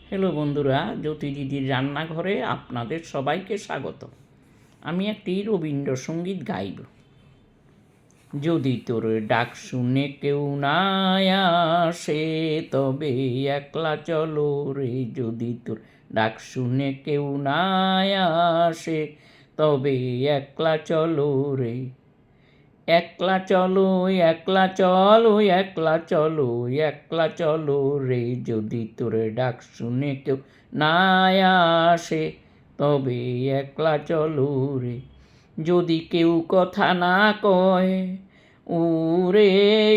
Hello বন্ধুরা, জ্যোতি দিদির রান্নাঘরে আপনাদের সবাইকে স্বাগত। আমি একটি রবীন্দ্রসঙ্গীত গাইব। যদি তোর ডাক শুনে কেউ না আসে, তবে একলা চলো রে। যদি তোর ডাক শুনে কেউ না আসে, তবে একলা চলো রে। একলা চলো, একলা চলো, একলা চলো, একলা চলো রে। যদি তোর ডাক শুনে কেউ না আসে, তবে একলা চলো রে। যদি কেউ কথা না কয়, ওরে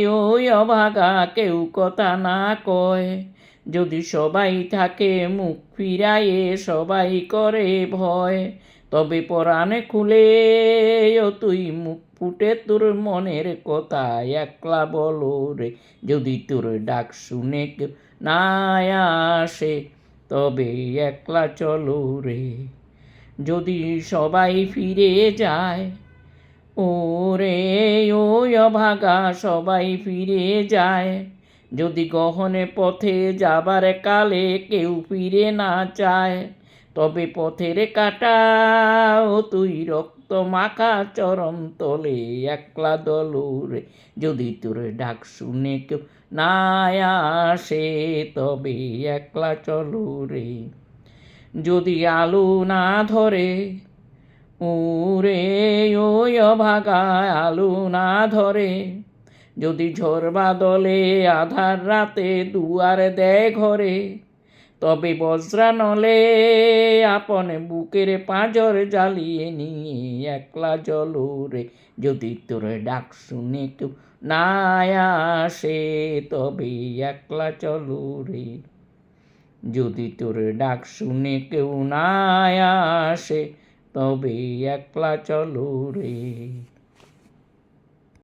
ওই অভাগা, কেউ কথা না কয়। যদি সবাই থাকে মুখ ফিরায়ে, সবাই করে ভয়, তবে পরাণে খুলে ও তুই মুখ ফুটে তোর মনের কথা একলা বলো রে। যদি তোর ডাক শুনে কেউ না আসে, তবে একলা চলো রে। যদি সবাই ফিরে যায়, ওরে ওই অভাগা, সবাই ফিরে যায়। যদি গহনে পথে যাবার কালে কেউ ফিরে না চায়, তবে পথের কাটাও তুই রক্ত মাখা চরণ তলে একলা দলরে। যদি তোর ডাক শুনে কেউ না আসে, তবে একলা চলো রে। যদি আলো না ধরে, ওরে ওই অভাগা, আলো না ধরে। যদি ঝড় বাদলে আধার রাতে দুয়ার দেয় ঘরে, তবে বজ্রা নলে আপন বুকের পাঁজর জ্বালিয়ে নিয়ে একলা চলো রে। যদি তোর ডাক শুনে কেউ না আসে, তবে একলা চলো রে। যদি তোর ডাক শুনে কেউ না আসে, তবে একলা চলো রে।